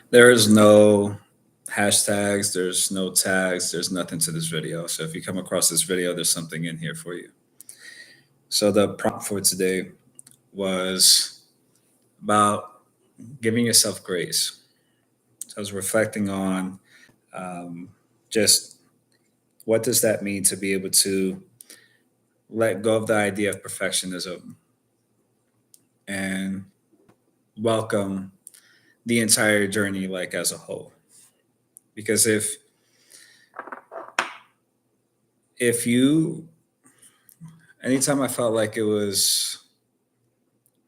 There is no hashtags, there's no tags, there's nothing to this video. So if you come across this video, there's something in here for you. So the prompt for today was about giving yourself grace. So I was reflecting on um, just what does that mean to be able to let go of the idea of perfectionism and welcome the entire journey like as a whole. Because if you anytime I felt like it was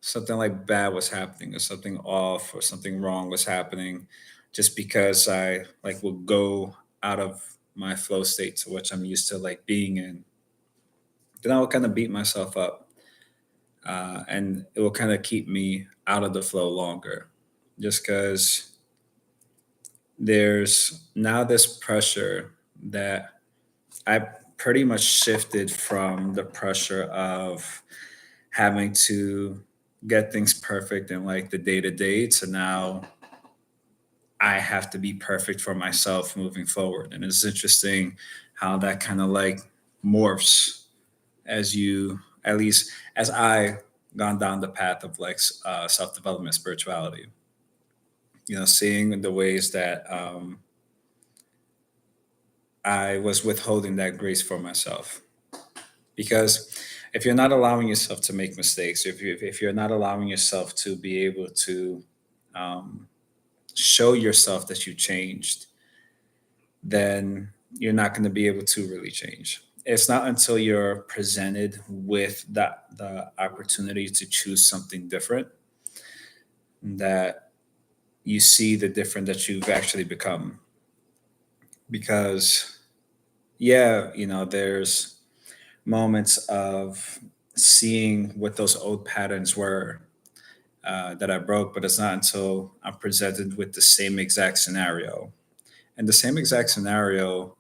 something like bad was happening or something off or something wrong was happening, just because I like will go out of my flow state to which I'm used to like being in, then I will kind of beat myself up, and it will kind of keep me out of the flow longer, just because there's now this pressure that I pretty much shifted from the pressure of having to get things perfect in like the day to day to now I have to be perfect for myself moving forward. And it's interesting how that kind of like morphs as you, at least as I gone down the path of like self development, spirituality, seeing the ways that I was withholding that grace for myself. Because if you're not allowing yourself to make mistakes, if you're not allowing yourself to be able to um, show yourself that you changed, then you're not going to be able to really change. It's not until you're presented with the opportunity to choose something different that you see the different that you've actually become. Because yeah, there's moments of seeing what those old patterns were that I broke, but it's not until I'm presented with the same exact scenario. And the same exact scenario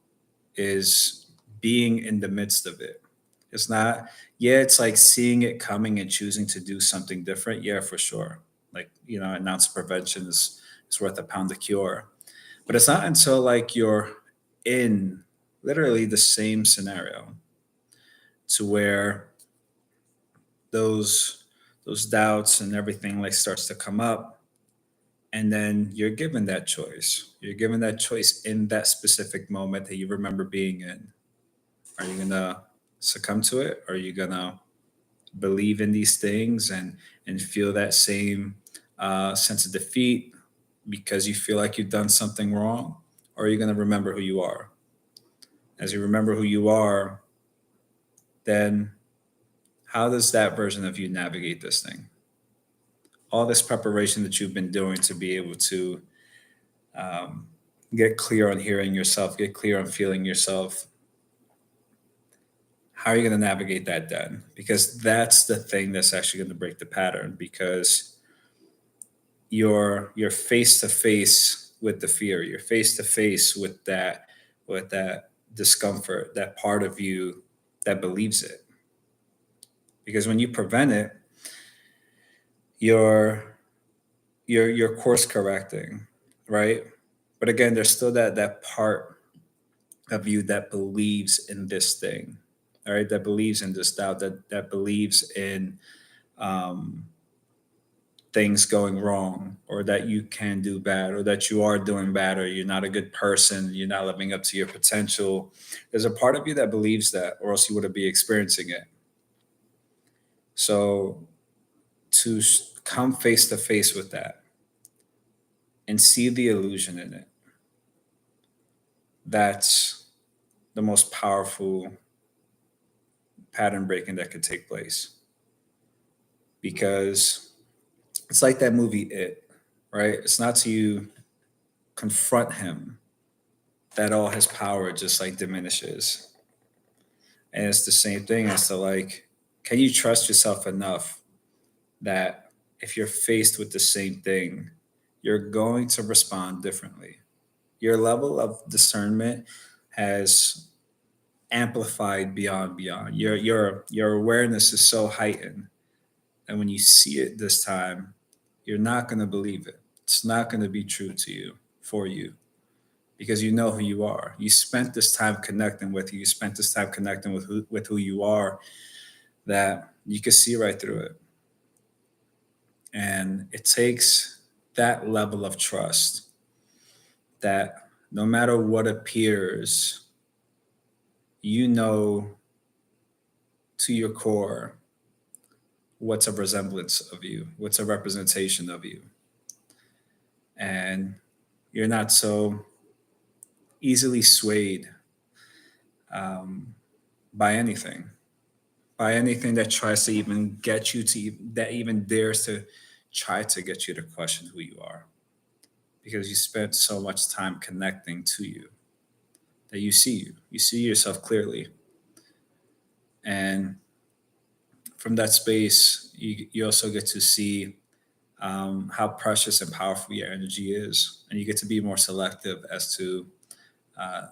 is being in the midst of it. It's not, yeah, it's like seeing it coming and choosing to do something different. Yeah, for sure. Like, an ounce of prevention is worth a pound of cure. But it's not until like you're in literally the same scenario to where those those doubts and everything like starts to come up, and then you're given that choice. You're given that choice in that specific moment that you remember being in. Are you gonna succumb to it? Or are you gonna believe in these things and feel that same sense of defeat because you feel like you've done something wrong? Or are you gonna remember who you are? As you remember who you are, then how does that version of you navigate this thing? All this preparation that you've been doing to be able to um, get clear on hearing yourself, get clear on feeling yourself. How are you going to navigate that then? Because that's the thing that's actually going to break the pattern. Because you're face to face with the fear. You're face to face with that discomfort, that part of you that believes it. Because when you prevent it, you're you're course correcting, right? But again, there's still that part of you that believes in this thing, all right, that believes in this doubt, that believes in um, things going wrong, or that you can do bad, or that you are doing bad, or you're not a good person, you're not living up to your potential. There's a part of you that believes that, or else you wouldn't be experiencing it. So to come face to face with that and see the illusion in it, that's the most powerful pattern breaking that could take place. Because it's like that movie It, right? It's not to you confront him that all his power just like diminishes. And it's the same thing as to like, can you trust yourself enough that if you're faced with the same thing, you're going to respond differently? Your level of discernment has amplified beyond. Your awareness is so heightened, and when you see it this time, you're not going to believe it. It's not going to be true to you, for you, because you know who you are. You spent this time connecting with you. You spent this time connecting with who you are, that you can see right through it. And it takes that level of trust that no matter what appears, you know to your core what's a resemblance of you, what's a representation of you. And you're not so easily swayed um, by anything, by anything that tries to even get you to, that even dares to try to get you to question who you are, because you spent so much time connecting to you that you see yourself clearly. And from that space, you also get to see how precious and powerful your energy is. And you get to be more selective as to uh,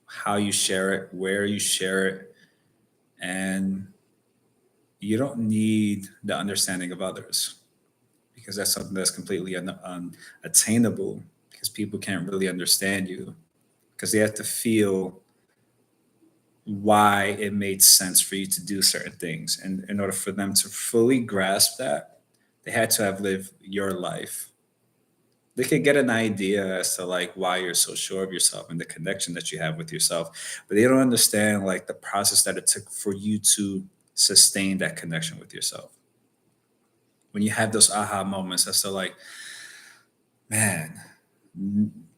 how you share it, where you share it. And you don't need the understanding of others, because that's something that's completely unattainable, because people can't really understand you, because they have to feel why it made sense for you to do certain things. And in order for them to fully grasp that, they had to have lived your life. They could get an idea as to like why you're so sure of yourself and the connection that you have with yourself, but they don't understand like the process that it took for you to sustain that connection with yourself. When you have those aha moments as to like, man,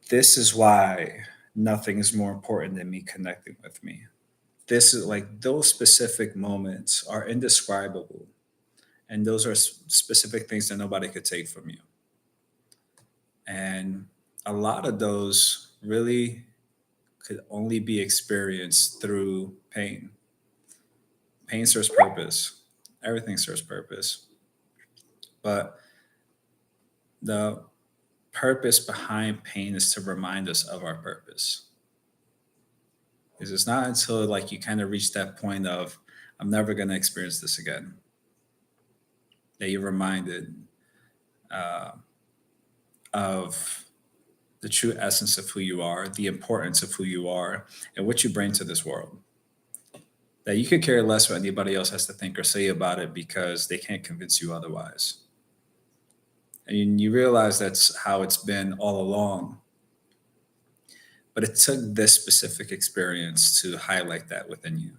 this is why nothing is more important than me connecting with me. This is like, those specific moments are indescribable, and those are specific things that nobody could take from you. And a lot of those really could only be experienced through pain. Pain serves purpose. Everything serves purpose. But the purpose behind pain is to remind us of our purpose. Because it's not until like you kind of reach that point of, I'm never going to experience this again, that you're reminded uh, of the true essence of who you are, the importance of who you are, and what you bring to this world. That you could care less what anybody else has to think or say about it, because they can't convince you otherwise. And you realize that's how it's been all along. But it took this specific experience to highlight that within you.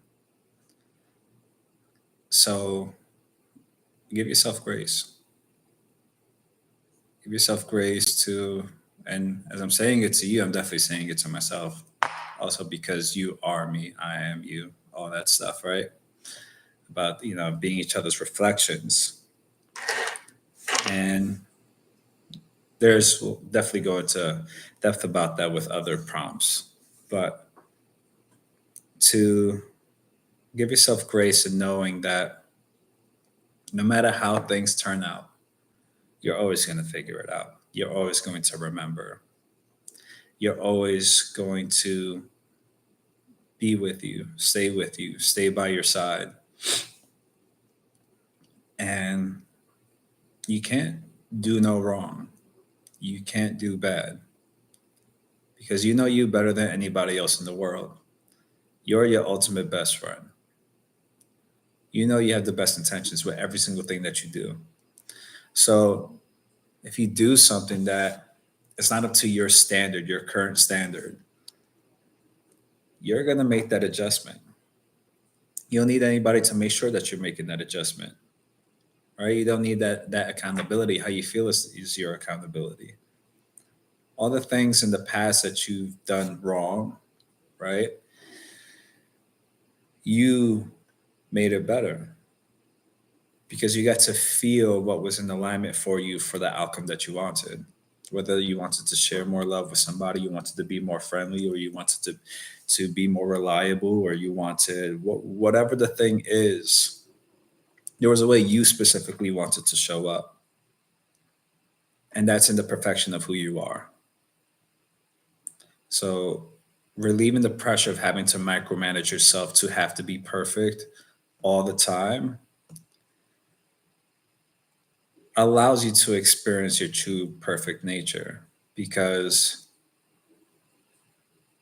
So give yourself grace. Give yourself grace to, and as I'm saying it to you, I'm definitely saying it to myself. Also, because you are me, I am you, all that stuff, right? About, being each other's reflections. And we'll definitely go into depth about that with other prompts. But to give yourself grace in knowing that no matter how things turn out, you're always going to figure it out. You're always going to remember. You're always going to be with you, stay by your side. And you can't do no wrong. You can't do bad, because you know you better than anybody else in the world. You're your ultimate best friend. You know you have the best intentions with every single thing that you do. So if you do something that is not up to your standard, your current standard, you're going to make that adjustment. You don't need anybody to make sure that you're making that adjustment, right? You don't need that accountability. How you feel is your accountability. All the things in the past that you've done wrong, right? You made it better, because you got to feel what was in alignment for you for the outcome that you wanted. Whether you wanted to share more love with somebody, you wanted to be more friendly, or you wanted to be more reliable, or you wanted whatever the thing is, there was a way you specifically wanted to show up. And that's in the perfection of who you are. So relieving the pressure of having to micromanage yourself to have to be perfect all the time, allows you to experience your true perfect nature. Because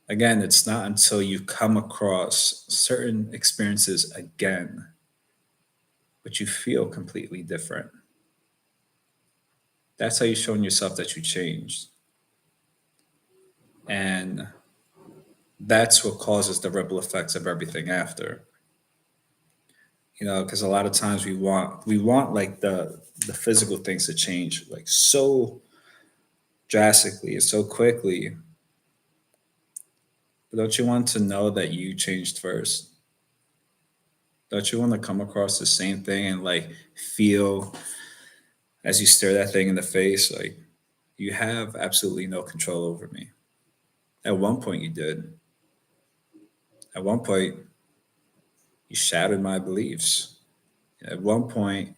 again, it's not until you come across certain experiences again, but you feel completely different. That's how you're showing yourself that you changed. And that's what causes the ripple effects of everything after. Because a lot of times we want like the physical things to change like so drastically and so quickly. But don't you want to know that you changed first? Don't you want to come across the same thing and like feel as you stare that thing in the face, like you have absolutely no control over me. At one point you did. At one point you shattered my beliefs. At one point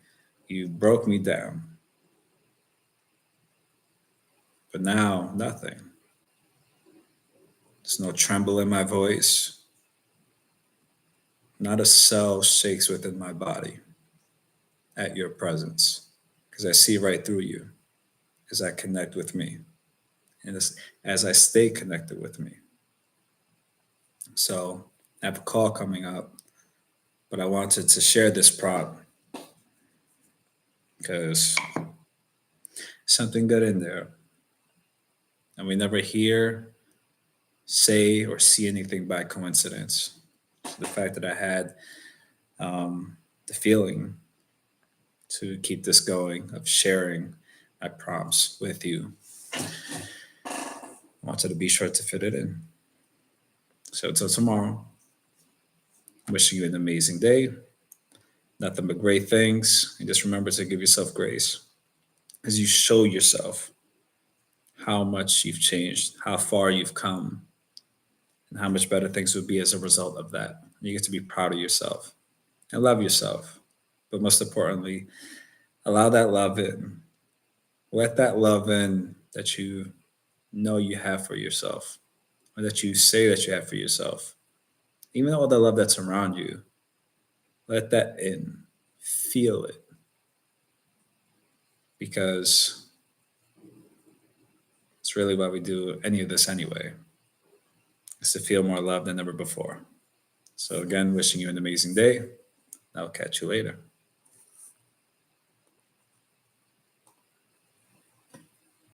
you broke me down. But now nothing. There's no tremble in my voice. Not a cell shakes within my body at your presence. Because I see right through you as I connect with me. And as I stay connected with me. So I have a call coming up, but I wanted to share this prompt because something good in there. And we never hear, say, or see anything by coincidence. So the fact that I had the feeling to keep this going of sharing my prompts with you, I wanted to be sure to fit it in. So until tomorrow, wishing you an amazing day. Nothing but great things. And just remember to give yourself grace as you show yourself how much you've changed, how far you've come, and how much better things would be as a result of that. You get to be proud of yourself and love yourself. But most importantly, allow that love in. Let that love in that you know you have for yourself or that you say that you have for yourself. Even all the love that's around you, let that in. Feel it. Because it's really why we do any of this anyway, is to feel more love than ever before. So again, wishing you an amazing day. I'll catch you later.